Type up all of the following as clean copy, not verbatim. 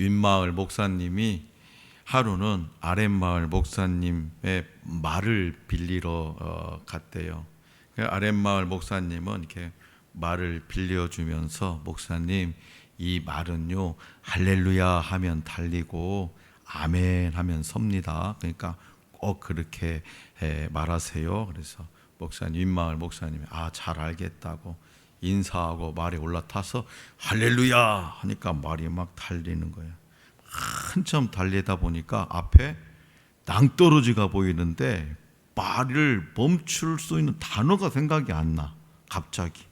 윗마을 목사님이 하루는 아랫마을 목사님의 말을 빌리러 갔대요. 아랫마을 목사님은 이렇게 말을 빌려주면서, 목사님, 이 말은요 할렐루야 하면 달리고 아멘 하면 섭니다. 그러니까 꼭 그렇게 말하세요. 그래서 윗마을 목사님이 잘 알겠다고 인사하고 말에 올라타서 할렐루야 하니까 말이 막 달리는 거예요. 한참 달리다 보니까 앞에 낭떠러지가 보이는데 말을 멈출 수 있는 단어가 생각이 안 나. 갑자기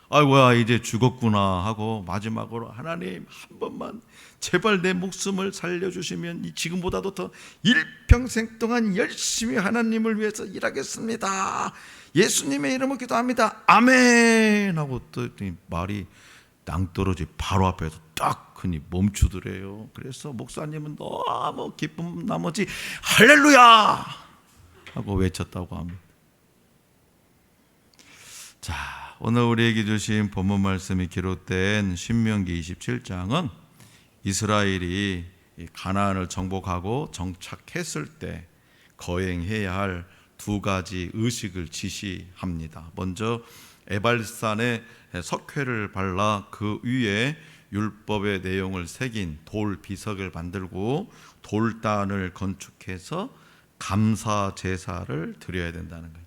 아이고야 이제 죽었구나 하고 마지막으로, 하나님 한 번만 제발 내 목숨을 살려주시면 지금보다도 더 일평생 동안 열심히 하나님을 위해서 일하겠습니다. 예수님의 이름으로 기도합니다. 아멘 하고 또 말이 낭떠러지 바로 앞에서 딱 하니 멈추더래요. 그래서 목사님은 너무 기쁨 나머지 할렐루야 하고 외쳤다고 합니다. 자, 오늘 우리에게 주신 본문 말씀이 기록된 신명기 27장은 이스라엘이 가나안을 정복하고 정착했을 때 거행해야 할 두 가지 의식을 지시합니다. 먼저 에발산에 석회를 발라 그 위에 율법의 내용을 새긴 돌 비석을 만들고 돌단을 건축해서 감사 제사를 드려야 된다는 거예요.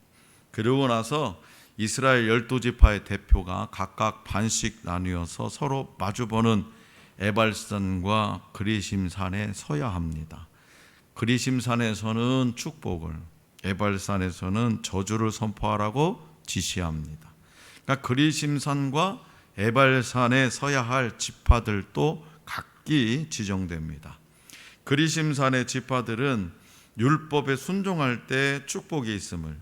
그러고 나서 이스라엘 12지파의 대표가 각각 반씩 나뉘어서 서로 마주보는 에발산과 그리심산에 서야 합니다. 그리심산에서는 축복을, 에발산에서는 저주를 선포하라고 지시합니다. 그러니까 그리심산과 에발산에 서야 할 지파들도 각기 지정됩니다. 그리심산의 지파들은 율법에 순종할 때 축복이 있음을,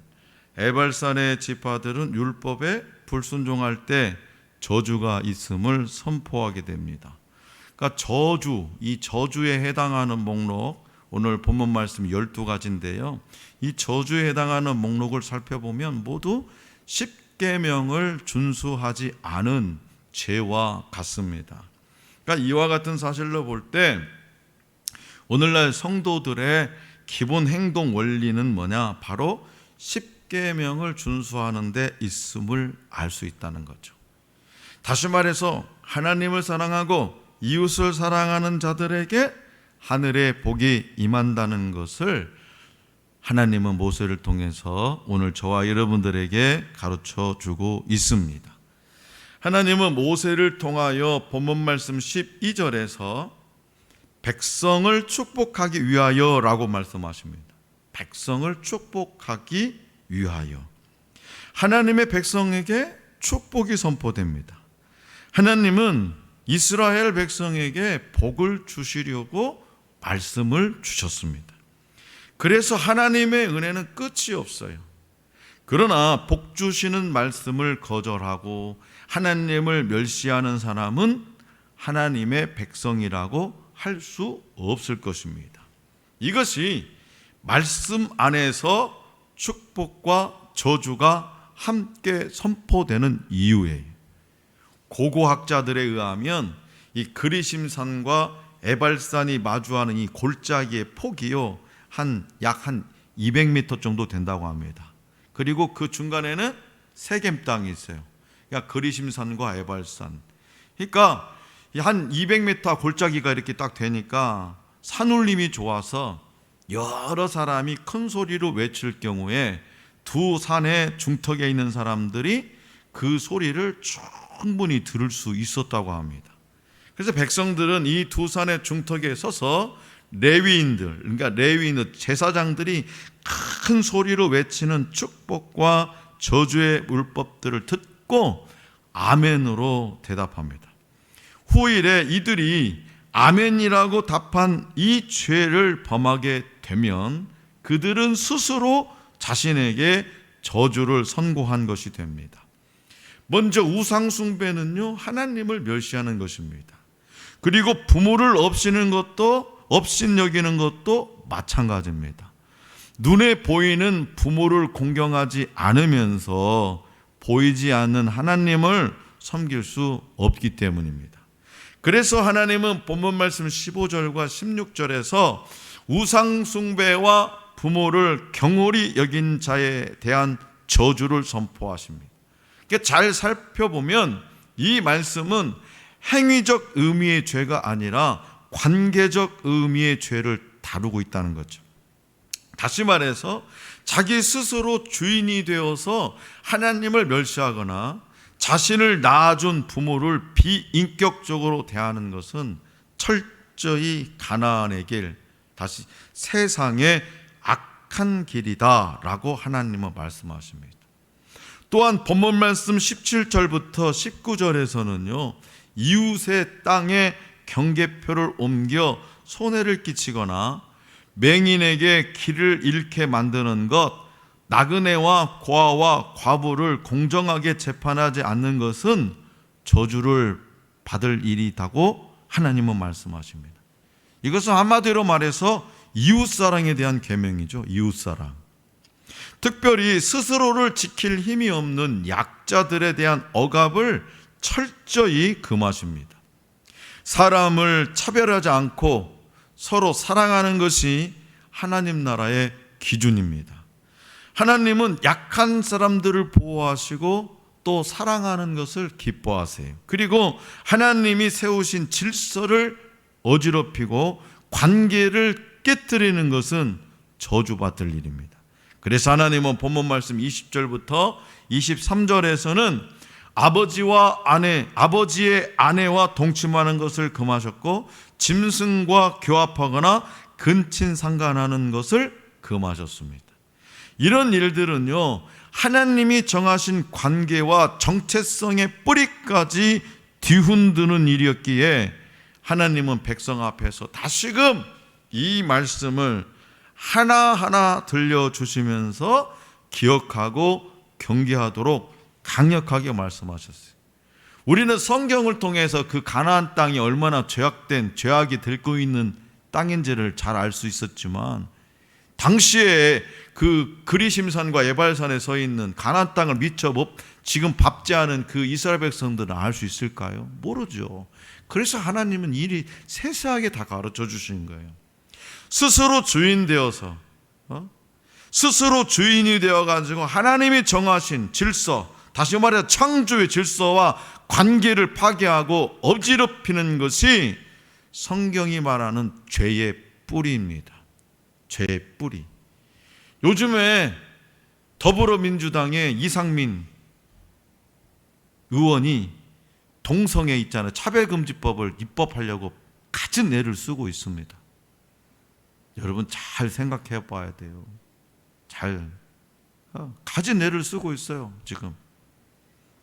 에발산의 지파들은 율법에 불순종할 때 저주가 있음을 선포하게 됩니다. 그러니까 이 저주에 해당하는 목록, 오늘 본문 말씀 12가지인데요. 이 저주에 해당하는 목록을 살펴보면 모두 10계명을 준수하지 않은 죄와 같습니다. 그러니까 이와 같은 사실로 볼 때 오늘날 성도들의 기본 행동 원리는 뭐냐? 바로 10계명을 준수하는 데 있음을 알 수 있다는 거죠. 다시 말해서 하나님을 사랑하고 이웃을 사랑하는 자들에게 하늘의 복이 임한다는 것을 하나님은 모세를 통해서 오늘 저와 여러분들에게 가르쳐 주고 있습니다. 하나님은 모세를 통하여 본문 말씀 12절에서 백성을 축복하기 위하여 라고 말씀하십니다. 백성을 축복하기 위하여. 하나님의 백성에게 축복이 선포됩니다. 하나님은 이스라엘 백성에게 복을 주시려고 말씀을 주셨습니다. 그래서 하나님의 은혜는 끝이 없어요. 그러나 복 주시는 말씀을 거절하고 하나님을 멸시하는 사람은 하나님의 백성이라고 할 수 없을 것입니다. 이것이 말씀 안에서 축복과 저주가 함께 선포되는 이유예요. 고고학자들에 의하면 이 그리심산과 에발산이 마주하는 이 골짜기의 폭이요 약 200m 정도 된다고 합니다. 그리고 그 중간에는 세겜 땅이 있어요. 그러니까 그리심산과 에발산. 그러니까 한 200m 골짜기가 이렇게 딱 되니까 산울림이 좋아서 여러 사람이 큰 소리로 외칠 경우에 두 산의 중턱에 있는 사람들이 그 소리를 충분히 들을 수 있었다고 합니다. 그래서 백성들은 이 두 산의 중턱에 서서 그러니까 레위인들, 제사장들이 큰 소리로 외치는 축복과 저주의 율법들을 듣고 아멘으로 대답합니다. 후일에 이들이 아멘이라고 답한 이 죄를 범하게 되면 그들은 스스로 자신에게 저주를 선고한 것이 됩니다. 먼저 우상 숭배는요, 하나님을 멸시하는 것입니다. 그리고 부모를 업신여기는 것도 마찬가지입니다. 눈에 보이는 부모를 공경하지 않으면서 보이지 않는 하나님을 섬길 수 없기 때문입니다. 그래서 하나님은 본문 말씀 15절과 16절에서 우상 숭배와 부모를 경홀히 여긴 자에 대한 저주를 선포하십니다. 잘 살펴보면 이 말씀은 행위적 의미의 죄가 아니라 관계적 의미의 죄를 다루고 있다는 거죠. 다시 말해서 자기 스스로 주인이 되어서 하나님을 멸시하거나 자신을 낳아준 부모를 비인격적으로 대하는 것은 철저히 가나안의 길, 다시 세상의 악한 길이다 라고 하나님은 말씀하십니다. 또한 본문 말씀 17절부터 19절에서는요, 이웃의 땅에 경계표를 옮겨 손해를 끼치거나 맹인에게 길을 잃게 만드는 것, 나그네와 고아와 과부를 공정하게 재판하지 않는 것은 저주를 받을 일이라고 하나님은 말씀하십니다. 이것은 한마디로 말해서 이웃사랑에 대한 계명이죠. 이웃사랑. 특별히 스스로를 지킬 힘이 없는 약자들에 대한 억압을 철저히 금하십니다. 사람을 차별하지 않고 서로 사랑하는 것이 하나님 나라의 기준입니다. 하나님은 약한 사람들을 보호하시고 또 사랑하는 것을 기뻐하세요. 그리고 하나님이 세우신 질서를 어지럽히고 관계를 깨뜨리는 것은 저주받을 일입니다. 그래서 하나님은 본문 말씀 20절부터 23절에서는 아버지의 아내와 동침하는 것을 금하셨고 짐승과 교합하거나 근친 상간하는 것을 금하셨습니다. 이런 일들은요, 하나님이 정하신 관계와 정체성의 뿌리까지 뒤흔드는 일이었기에 하나님은 백성 앞에서 다시금 이 말씀을 하나하나 들려주시면서 기억하고 경계하도록 강력하게 말씀하셨어요. 우리는 성경을 통해서 그 가나안 땅이 얼마나 죄악이 들고 있는 땅인지를 잘 알 수 있었지만, 당시에 그 그리심산과 에발산에 서 있는 가나안 땅을 미처 지금 밟지 않은 그 이스라엘 백성들은 알 수 있을까요? 모르죠. 그래서 하나님은 일이 세세하게 다 가르쳐 주신 거예요. 스스로 주인 되어서 스스로 주인이 되어가지고 하나님이 정하신 질서, 다시 말해 창조의 질서와 관계를 파괴하고 어지럽히는 것이 성경이 말하는 죄의 뿌리입니다. 죄의 뿌리. 요즘에 더불어민주당의 이상민 의원이 동성애 있잖아요. 차별금지법을 입법하려고 갖은 애를 쓰고 있습니다. 여러분 잘 생각해 봐야 돼요. 가진 애를 쓰고 있어요. 지금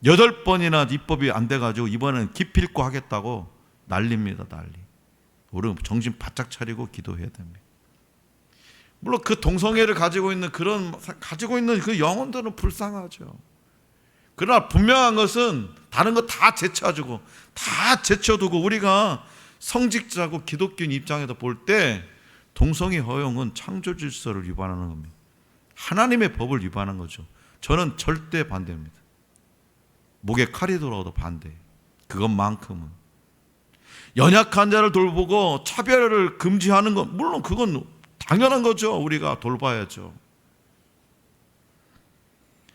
8번이나 입법이 안 돼가지고 이번엔 기필코 하겠다고 난립니다. 난리. 우리 정신 바짝 차리고 기도해야 됩니다. 물론 그 동성애를 가지고 있는 그 영혼들은 불쌍하죠. 그러나 분명한 것은 다른 거 다 제쳐주고 다 제쳐두고 우리가 성직자고 기독교인 입장에서 볼 때 동성애 허용은 창조 질서를 위반하는 겁니다. 하나님의 법을 위반한 거죠. 저는 절대 반대입니다. 목에 칼이 들어도 반대. 그것만큼은. 연약한 자를 돌보고 차별을 금지하는 것, 물론 그건 당연한 거죠. 우리가 돌봐야죠.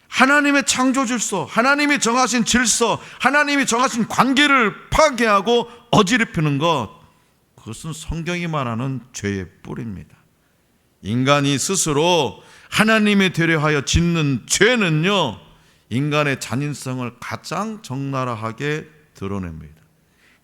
하나님의 창조 질서, 하나님이 정하신 질서, 하나님이 정하신 관계를 파괴하고 어지럽히는 것, 그것은 성경이 말하는 죄의 뿌리입니다. 인간이 스스로 하나님이 되려 하여 짓는 죄는요, 인간의 잔인성을 가장 적나라하게 드러냅니다.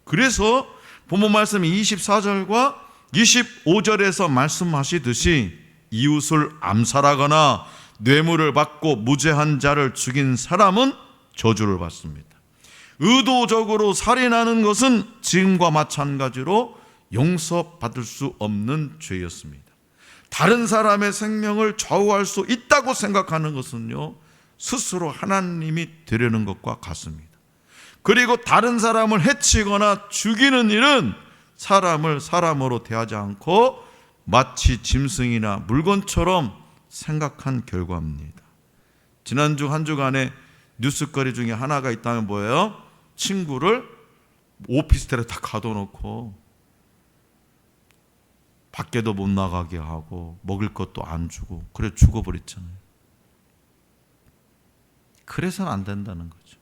그래서 본문 말씀 24절과 25절에서 말씀하시듯이 이웃을 암살하거나 뇌물을 받고 무죄한 자를 죽인 사람은 저주를 받습니다. 의도적으로 살인하는 것은 지금과 마찬가지로 용서받을 수 없는 죄였습니다. 다른 사람의 생명을 좌우할 수 있다고 생각하는 것은요, 스스로 하나님이 되려는 것과 같습니다. 그리고 다른 사람을 해치거나 죽이는 일은 사람을 사람으로 대하지 않고 마치 짐승이나 물건처럼 생각한 결과입니다. 지난주 한 주간의 뉴스거리 중에 하나가 있다면 뭐예요? 친구를 오피스텔에 다 가둬놓고 밖에도 못 나가게 하고 먹을 것도 안 주고 그래 죽어버렸잖아요. 그래서는 안 된다는 거죠.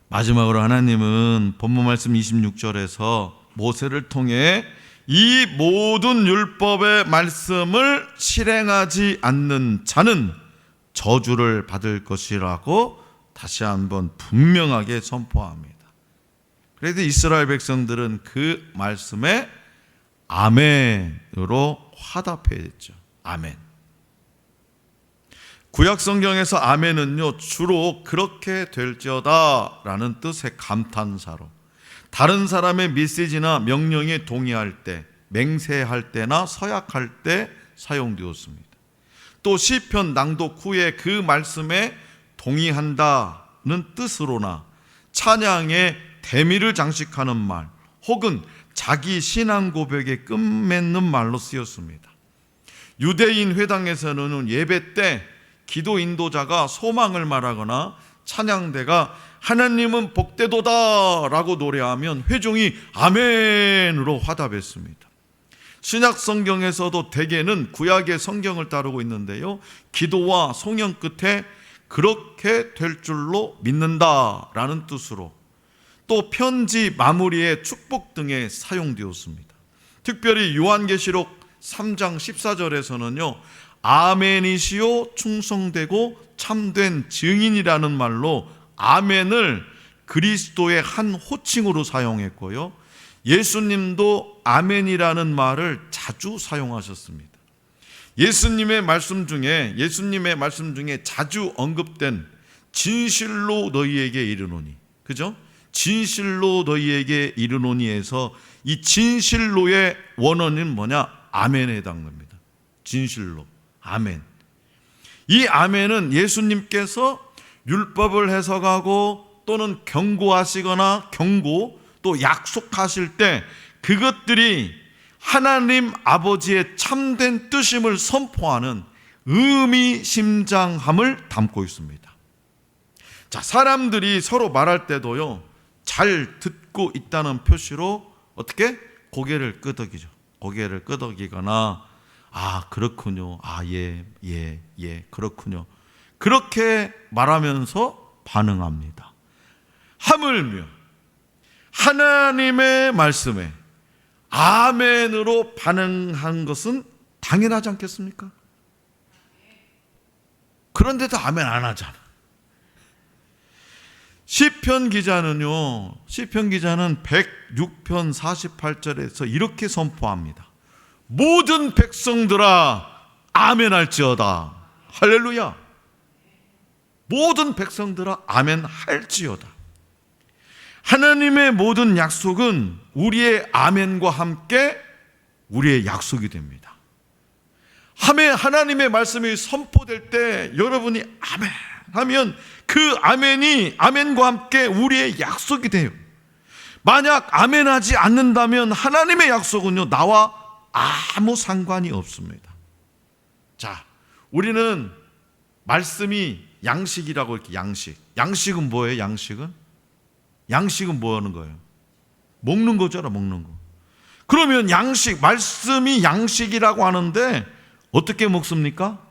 마지막으로 하나님은 본문 말씀 26절에서 모세를 통해 이 모든 율법의 말씀을 실행하지 않는 자는 저주를 받을 것이라고 다시 한번 분명하게 선포합니다. 그래서 이스라엘 백성들은 그 말씀에 아멘으로 화답했죠. 아멘. 구약 성경에서 아멘은요, 주로 그렇게 될지어다 라는 뜻의 감탄사로 다른 사람의 메시지나 명령에 동의할 때, 맹세할 때나 서약할 때 사용되었습니다. 또 시편 낭독 후에 그 말씀에 동의한다는 뜻으로나 찬양에 대미를 장식하는 말 혹은 자기 신앙 고백에 끝맺는 말로 쓰였습니다. 유대인 회당에서는 예배 때 기도 인도자가 소망을 말하거나 찬양대가 하나님은 복되도다 라고 노래하면 회중이 아멘으로 화답했습니다. 신약 성경에서도 대개는 구약의 성경을 따르고 있는데요, 기도와 송영 끝에 그렇게 될 줄로 믿는다라는 뜻으로 또 편지 마무리에 축복 등에 사용되었습니다. 특별히 요한계시록 3장 14절에서는요 아멘이시오 충성되고 참된 증인이라는 말로 아멘을 그리스도의 한 호칭으로 사용했고요, 예수님도 아멘이라는 말을 자주 사용하셨습니다. 예수님의 말씀 중에 자주 언급된 진실로 너희에게 이르노니, 그죠? 진실로 너희에게 이르노니에서 이 진실로의 원어는 뭐냐? 아멘에 해당됩니다. 진실로, 아멘. 이 아멘은 예수님께서 율법을 해석하고 또는 경고하시거나 또 약속하실 때 그것들이 하나님 아버지의 참된 뜻임을 선포하는 의미심장함을 담고 있습니다. 자, 사람들이 서로 말할 때도요, 잘 듣고 있다는 표시로 어떻게? 고개를 끄덕이죠. 고개를 끄덕이거나 그렇군요. 예, 그렇군요. 그렇게 말하면서 반응합니다. 하물며 하나님의 말씀에 아멘으로 반응한 것은 당연하지 않겠습니까? 그런데도 아멘 안 하잖아. 시편 기자는 106편 48절에서 이렇게 선포합니다. 모든 백성들아 아멘 할지어다. 할렐루야. 모든 백성들아 아멘 할지어다. 하나님의 모든 약속은 우리의 아멘과 함께 우리의 약속이 됩니다. 하나님의 말씀이 선포될 때 여러분이 아멘 하면 그 아멘이 아멘과 함께 우리의 약속이 돼요. 만약 아멘하지 않는다면 하나님의 약속은요, 나와 아무 상관이 없습니다. 자, 우리는 말씀이 양식이라고 이렇게 양식은 뭐예요? 양식은 뭐 하는 거예요? 먹는 거잖아, 먹는 거. 그러면 말씀이 양식이라고 하는데 어떻게 먹습니까?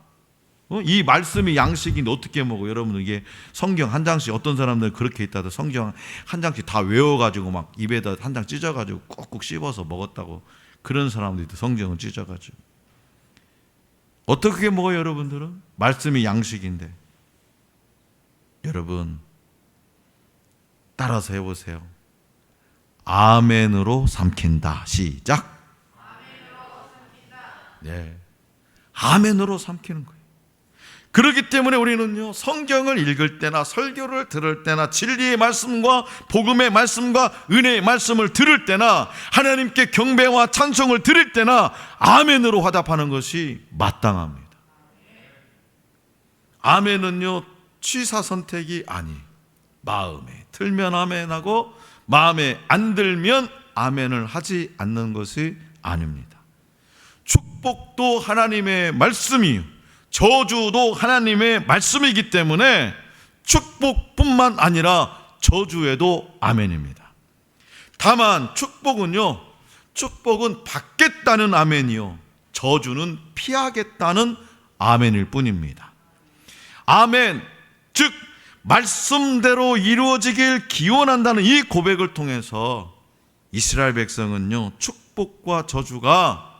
이 말씀이 양식인데 어떻게 먹어요? 여러분, 이게 성경 한 장씩, 어떤 사람들은 그렇게 있다도 성경 한 장씩 다 외워가지고 막 입에다 한 장 찢어가지고 꾹꾹 씹어서 먹었다고, 그런 사람들도 성경을 찢어가지고. 어떻게 먹어요, 여러분들은? 말씀이 양식인데. 여러분, 따라서 해보세요. 아멘으로 삼킨다. 시작. 아멘으로 삼킨다. 네, 아멘으로 삼키는 거예요. 그렇기 때문에 우리는요, 성경을 읽을 때나 설교를 들을 때나 진리의 말씀과 복음의 말씀과 은혜의 말씀을 들을 때나 하나님께 경배와 찬송을 드릴 때나 아멘으로 화답하는 것이 마땅합니다. 아멘은요, 취사 선택이 아니에요. 마음에 들면 아멘하고 마음에 안 들면 아멘을 하지 않는 것이 아닙니다. 축복도 하나님의 말씀이요, 저주도 하나님의 말씀이기 때문에 축복뿐만 아니라 저주에도 아멘입니다. 다만 축복은요, 축복은 받겠다는 아멘이요, 저주는 피하겠다는 아멘일 뿐입니다. 아멘, 즉 말씀대로 이루어지길 기원한다는 이 고백을 통해서 이스라엘 백성은요, 축복과 저주가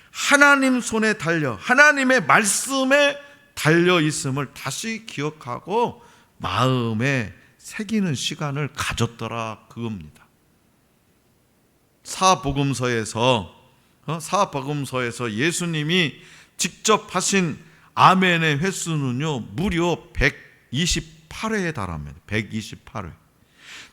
하나님 손에 달려, 하나님의 말씀에 달려 있음을 다시 기억하고 마음에 새기는 시간을 가졌더라, 그겁니다. 사복음서에서 예수님이 직접 하신 아멘의 횟수는요, 무려 128회에 달합니다. 128회.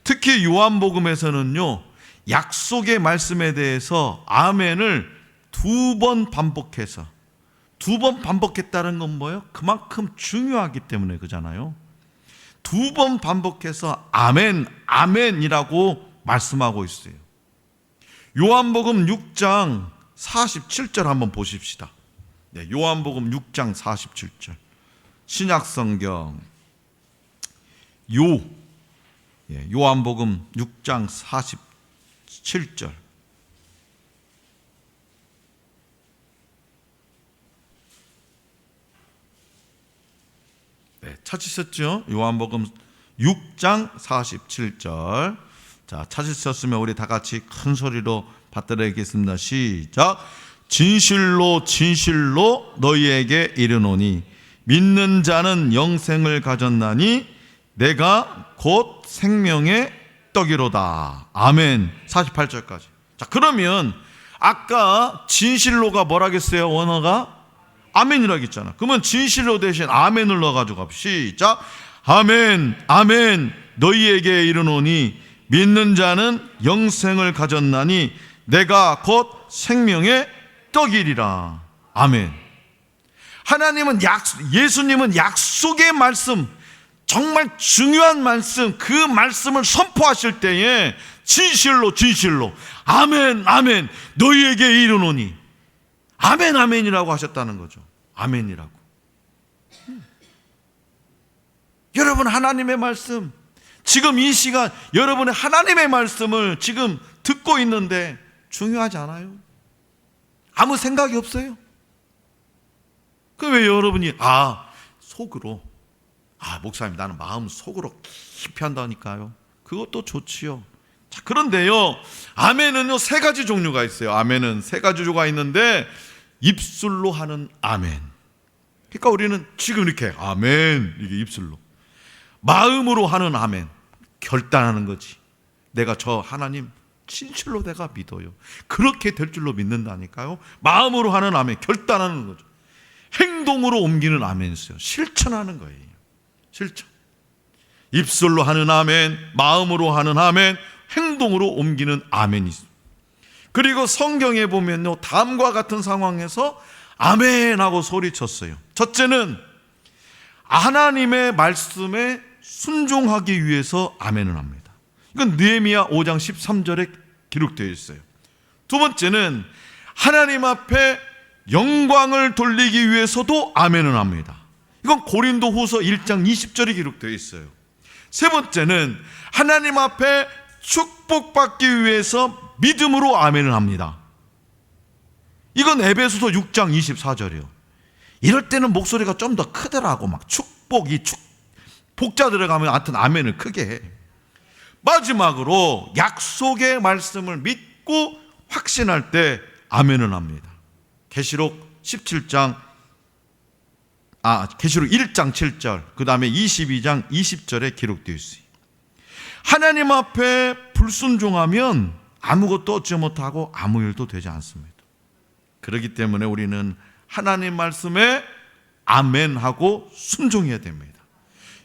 특히 요한복음에서는요, 약속의 말씀에 대해서 아멘을 2번 반복해서, 2번 반복했다는 건 뭐예요? 그만큼 중요하기 때문에 그잖아요. 2번 반복해서 아멘, 아멘이라고 말씀하고 있어요. 요한복음 6장 47절 한번 보십시다. 네, 요한복음 6장 47절. 신약성경 요한복음 6장 47절. 네, 찾으셨죠? 요한복음 6장 47절. 자, 찾으셨으면 우리 다 같이 큰 소리로 받들어야겠습니다. 시작. 진실로 진실로 너희에게 이르노니 믿는 자는 영생을 가졌나니 내가 곧 생명의 떡이로다. 아멘. 48절까지. 자, 그러면 아까 진실로가 뭐라겠어요? 원어가 아멘이라고 했잖아. 그러면 진실로 대신 아멘을 넣어가지고 시작. 아멘, 아멘. 너희에게 이르노니 믿는 자는 영생을 가졌나니 내가 곧 생명의 떡이리라. 아멘. 하나님은 예수님은 약속의 말씀, 정말 중요한 말씀, 그 말씀을 선포하실 때에 진실로 진실로 아멘, 아멘. 너희에게 이르노니 아멘, 아멘이라고 하셨다는 거죠. 아멘이라고. 여러분, 하나님의 말씀, 지금 이 시간 여러분의 하나님의 말씀을 지금 듣고 있는데 중요하지 않아요? 아무 생각이 없어요? 그럼 왜 여러분이 속으로 목사님 나는 마음 속으로 깊이 한다니까요. 그것도 좋지요. 자, 그런데요, 아멘은요 3가지 종류가 있어요. 아멘은 3가지 종류가 있는데 입술로 하는 아멘. 그러니까 우리는 지금 이렇게 아멘, 이게 입술로. 마음으로 하는 아멘, 결단하는 거지. 내가 저 하나님 진실로 내가 믿어요. 그렇게 될 줄로 믿는다니까요. 마음으로 하는 아멘, 결단하는 거죠. 행동으로 옮기는 아멘 있어요. 실천하는 거예요. 실천. 입술로 하는 아멘, 마음으로 하는 아멘, 행동으로 옮기는 아멘이 있어요. 그리고 성경에 보면요, 다음과 같은 상황에서 아멘 하고 소리쳤어요. 첫째는 하나님의 말씀에 순종하기 위해서 아멘을 합니다. 이건 느헤미야 5장 13절에 기록되어 있어요. 두 번째는 하나님 앞에 영광을 돌리기 위해서도 아멘을 합니다. 이건 고린도후서 1장 20절에 기록되어 있어요. 세 번째는 하나님 앞에 축복받기 위해서 믿음으로 아멘을 합니다. 이건 에베소서 6장 24절이요. 이럴 때는 목소리가 좀 더 크더라고. 막 축복이 복자 들어가면 하여튼 아멘을 크게 해. 마지막으로 약속의 말씀을 믿고 확신할 때 아멘을 합니다. 계시록 1장 7절, 그 다음에 22장 20절에 기록되어 있어요. 하나님 앞에 불순종하면 아무것도 얻지 못하고 아무 일도 되지 않습니다. 그렇기 때문에 우리는 하나님 말씀에 아멘하고 순종해야 됩니다.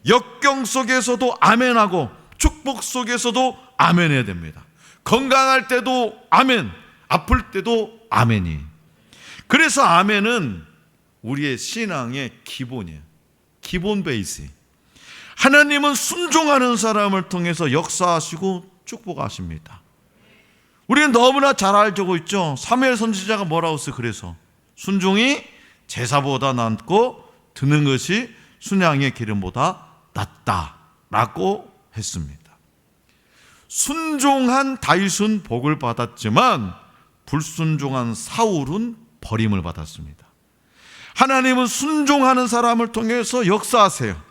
역경 속에서도 아멘하고 축복 속에서도 아멘해야 됩니다. 건강할 때도 아멘, 아플 때도 아멘이. 그래서 아멘은 우리의 신앙의 기본이에요. 기본 베이스. 하나님은 순종하는 사람을 통해서 역사하시고 축복하십니다. 우리는 너무나 잘 알고 있죠. 사무엘 선지자가 뭐라고 했어요? 그래서 순종이 제사보다 낫고 듣는 것이 순양의 기름보다 낫다라고 했습니다. 순종한 다윗은 복을 받았지만 불순종한 사울은 버림을 받았습니다. 하나님은 순종하는 사람을 통해서 역사하세요.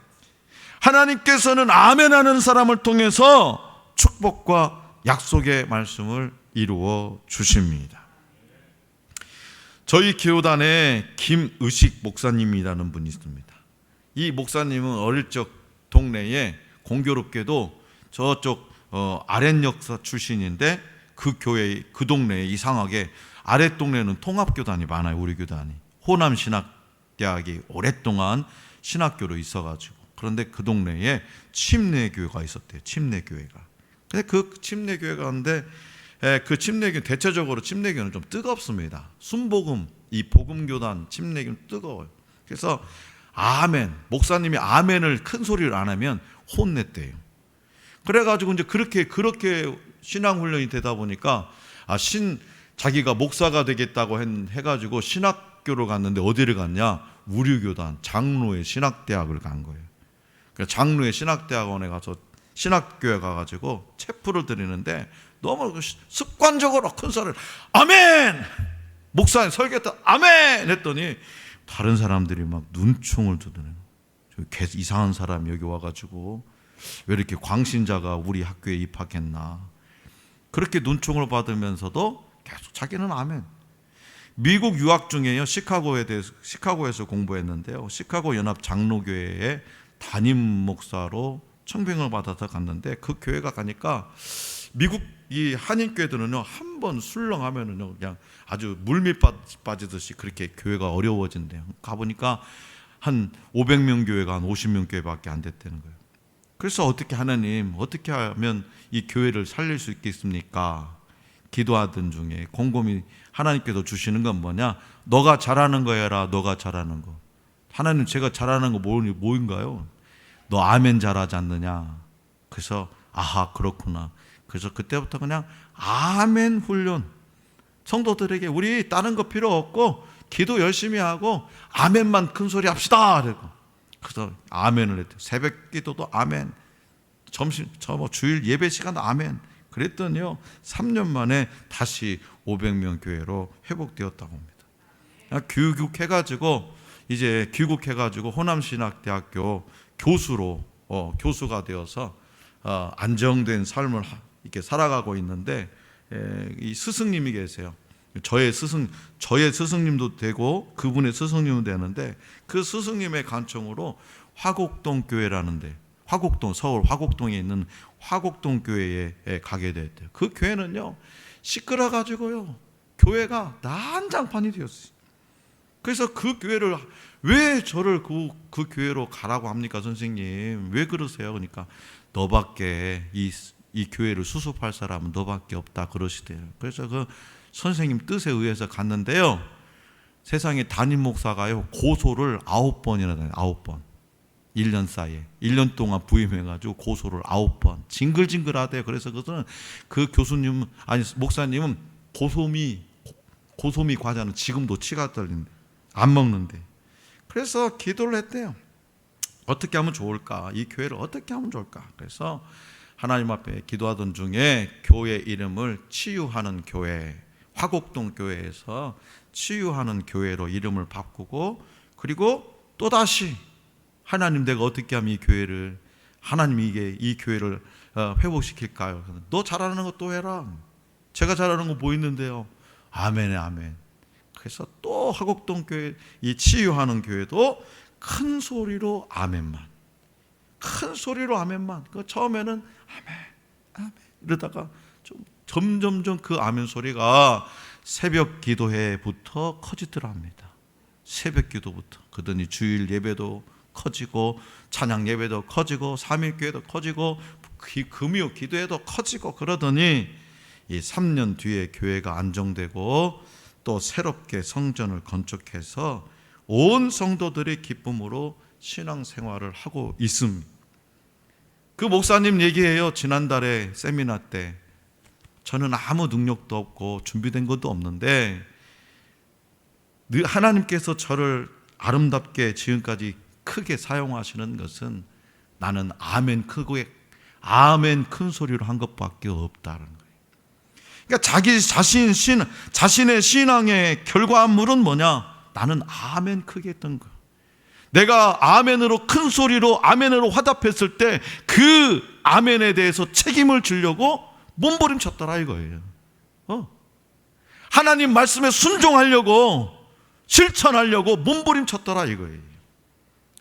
하나님께서는 아멘하는 사람을 통해서 축복과 약속의 말씀을 이루어 주십니다. 저희 교단에 김의식 목사님이라는 분이 있습니다. 이 목사님은 어릴 적 동네에 공교롭게도 저쪽 아랫역사 출신인데 그 교회, 그 동네에 이상하게 아랫 동네는 통합교단이 많아요. 우리 교단이 호남신학대학이 오랫동안 신학교로 있어가지고, 그런데 그 동네에 침례교회가 있었대요. 침례교회가. 근데 그 침례교회가 있는데 그 침례교, 대체적으로 침례교는 좀 뜨겁습니다. 순복음, 이 복음교단 침례교는 뜨거워요. 그래서 아멘, 목사님이 아멘을 큰 소리를 안 하면 혼냈대요. 그래가지고 이제 그렇게 신앙훈련이 되다 보니까 자기가 목사가 되겠다고 해가지고 신학교로 갔는데 어디를 갔냐? 우리교단 장로의 신학대학을 간 거예요. 그러니까 장로의 신학대학원에 가서 신학교에 가가지고 체프를 드리는데 너무 습관적으로 큰 소리를 아멘! 목사님 설교했다 아멘! 했더니 다른 사람들이 막 눈총을 두드려요. 이상한 사람이 여기 와가지고 왜 이렇게 광신자가 우리 학교에 입학했나, 그렇게 눈총을 받으면서도 계속 자기는 아멘. 미국 유학 중에요, 시카고에서 공부했는데요, 시카고 연합 장로교회에 담임 목사로 청빙을 받아서 갔는데 그 교회가 가니까 미국 이 한인교회들은요, 한 번 술렁하면은요 그냥 아주 물밀 빠지듯이 그렇게 교회가 어려워진대요. 가보니까 한 500명 교회가 한 50명 교회밖에 안 됐다는 거예요. 그래서 하나님 어떻게 하면 이 교회를 살릴 수 있겠습니까? 기도하던 중에 곰곰이 하나님께서 주시는 건 뭐냐? 너가 잘하는 거 해라. 너가 잘하는 거. 하나님, 제가 잘하는 거 뭐인가요? 너 아멘 잘하지 않느냐? 그래서 아하, 그렇구나. 그래서 그때부터 그냥 아멘 훈련. 성도들에게 우리 다른 거 필요 없고 기도 열심히 하고 아멘만 큰 소리 합시다. 그래서 아멘을 했대요. 새벽 기도도 아멘, 주일 예배 시간도 아멘. 그랬더니요 3년 만에 다시 500명 교회로 회복되었다고 합니다. 귀국해가지고 호남신학대학교 교수가 되어서 안정된 삶을 이렇게 살아가고 있는데, 이 스승님이 계세요. 저의 스승님도 되고 그분의 스승님도 되는데, 그 스승님의 간청으로 화곡동 교회라는데, 서울 화곡동에 있는 화곡동 교회에 가게 됐대요. 그 교회는요 시끄러가지고요 교회가 난장판이 되었어요. 그래서 그 교회를 왜 저를 그 교회로 가라고 합니까, 선생님? 왜 그러세요? 그러니까 너밖에 이 교회를 수습할 사람은 너밖에 없다 그러시대요. 그래서 그 선생님 뜻에 의해서 갔는데요, 세상에 담임 목사가요 고소를 9번이나 다녀요. 9번. 1년 사이에 1년 동안 부임해가지고 고소를 9번. 징글징글하대요. 그래서 그 목사님은 고소미 과자는 지금도 치가 떨린대. 안 먹는데. 그래서 기도를 했대요. 어떻게 하면 좋을까? 이 교회를 어떻게 하면 좋을까? 그래서 하나님 앞에 기도하던 중에 교회 이름을 치유하는 교회, 화곡동 교회에서 치유하는 교회로 이름을 바꾸고, 그리고 또다시 하나님, 내가 어떻게 하면 하나님이 이 교회를 회복시킬까요? 너 잘하는 거 또 해라. 제가 잘하는 거 뭐 있는데요? 아멘에 아멘. 그래서 또 화곡동 교회, 이 치유하는 교회도 큰 소리로 아멘만. 그 처음에는 아멘 이러다가 좀 점점점 그 아멘 소리가 새벽 기도회부터 커지더라 합니다. 새벽 기도부터. 그러더니 주일 예배도 커지고 찬양 예배도 커지고 3일 교회도 커지고 금요 기도회도 커지고, 그러더니 이 3년 뒤에 교회가 안정되고 또 새롭게 성전을 건축해서 온 성도들이 기쁨으로 신앙생활을 하고 있습니다. 그 목사님 얘기해요. 지난달에 세미나 때 저는 아무 능력도 없고 준비된 것도 없는데 하나님께서 저를 아름답게 지금까지 크게 사용하시는 것은 나는 아멘 크게 아멘 큰 소리로 한 것밖에 없다는 거예요. 그러니까 자신의 신앙의 결과물은 뭐냐? 나는 아멘 크게 했던 거예요. 내가 아멘으로 큰 소리로 아멘으로 화답했을 때 그 아멘에 대해서 책임을 지려고 몸부림쳤더라 이거예요. 하나님 말씀에 순종하려고 실천하려고 몸부림쳤더라 이거예요.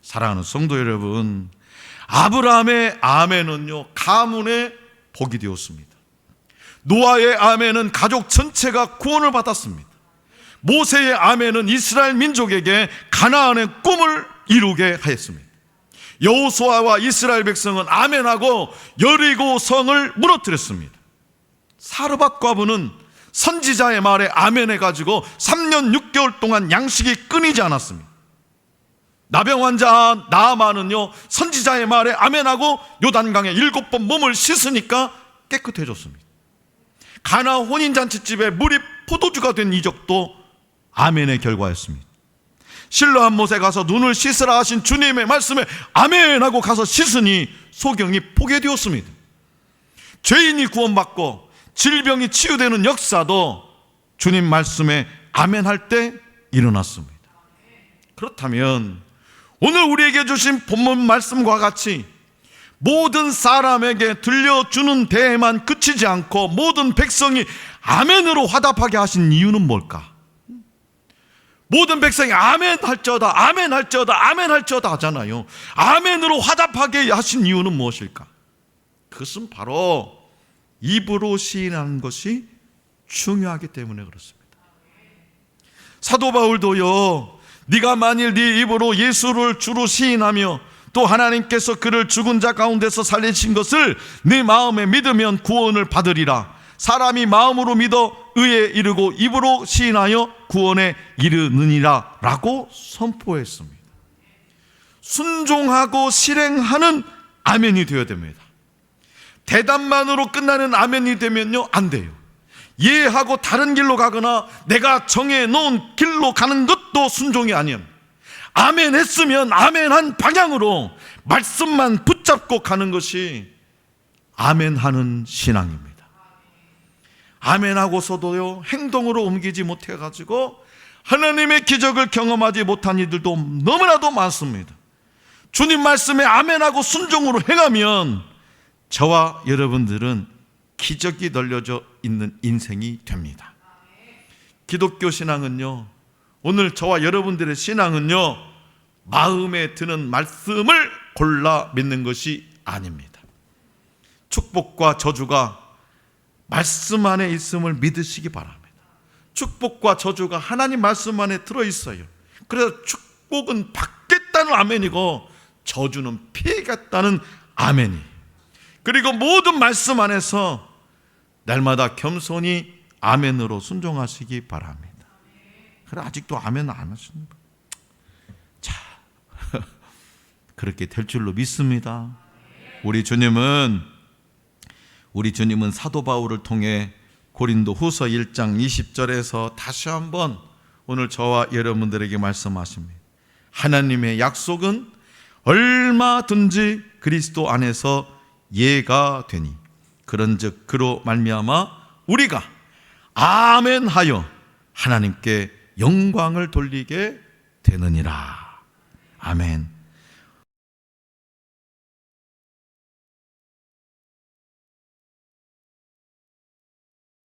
사랑하는 성도 여러분, 아브라함의 아멘은요 가문의 복이 되었습니다. 노아의 아멘은 가족 전체가 구원을 받았습니다. 모세의 아멘은 이스라엘 민족에게 가나안의 꿈을 이루게 하였습니다. 여호수아와 이스라엘 백성은 아멘하고 여리고 성을 무너뜨렸습니다. 사르밧 과부는 선지자의 말에 아멘해가지고 3년 6개월 동안 양식이 끊이지 않았습니다. 나병 환자 나아만은요 선지자의 말에 아멘하고 요단강에 7번 몸을 씻으니까 깨끗해졌습니다. 가나 혼인잔치집에 물이 포도주가 된 이적도 아멘의 결과였습니다. 실로암 못에 가서 눈을 씻으라 하신 주님의 말씀에 아멘하고 가서 씻으니 소경이 보게 되었습니다. 죄인이 구원받고 질병이 치유되는 역사도 주님 말씀에 아멘할 때 일어났습니다. 그렇다면 오늘 우리에게 주신 본문 말씀과 같이 모든 사람에게 들려주는 대에만 그치지 않고 모든 백성이 아멘으로 화답하게 하신 이유는 뭘까? 모든 백성이 아멘 할지어다 아멘 할지어다 아멘 할지어다 하잖아요. 아멘으로 화답하게 하신 이유는 무엇일까? 그것은 바로 입으로 시인하는 것이 중요하기 때문에 그렇습니다. 사도 바울도요, 네가 만일 네 입으로 예수를 주로 시인하며 또 하나님께서 그를 죽은 자 가운데서 살리신 것을 네 마음에 믿으면 구원을 받으리라. 사람이 마음으로 믿어 의에 이르고 입으로 시인하여 구원에 이르느니라 라고 선포했습니다. 순종하고 실행하는 아멘이 되어야 됩니다. 대답만으로 끝나는 아멘이 되면요 안 돼요. 이해하고 다른 길로 가거나 내가 정해놓은 길로 가는 것도 순종이 아니에요. 아멘 했으면 아멘한 방향으로 말씀만 붙잡고 가는 것이 아멘하는 신앙입니다. 아멘하고서도요 행동으로 옮기지 못해가지고 하나님의 기적을 경험하지 못한 이들도 너무나도 많습니다. 주님 말씀에 아멘하고 순종으로 행하면 저와 여러분들은 기적이 널려져 있는 인생이 됩니다. 기독교 신앙은요, 오늘 저와 여러분들의 신앙은요 마음에 드는 말씀을 골라 믿는 것이 아닙니다. 축복과 저주가 말씀 안에 있음을 믿으시기 바랍니다. 축복과 저주가 하나님 말씀 안에 들어있어요. 그래서 축복은 받겠다는 아멘이고 저주는 피하겠다는 아멘이. 그리고 모든 말씀 안에서 날마다 겸손히 아멘으로 순종하시기 바랍니다. 그래 아직도 아멘 안 하십니까? 자, 그렇게 될 줄로 믿습니다. 우리 주님은 사도 바울을 통해 고린도 후서 1장 20절에서 다시 한번 오늘 저와 여러분들에게 말씀하십니다. 하나님의 약속은 얼마든지 그리스도 안에서 예가 되니 그런즉 그로 말미암아 우리가 아멘하여 하나님께 영광을 돌리게 되느니라. 아멘.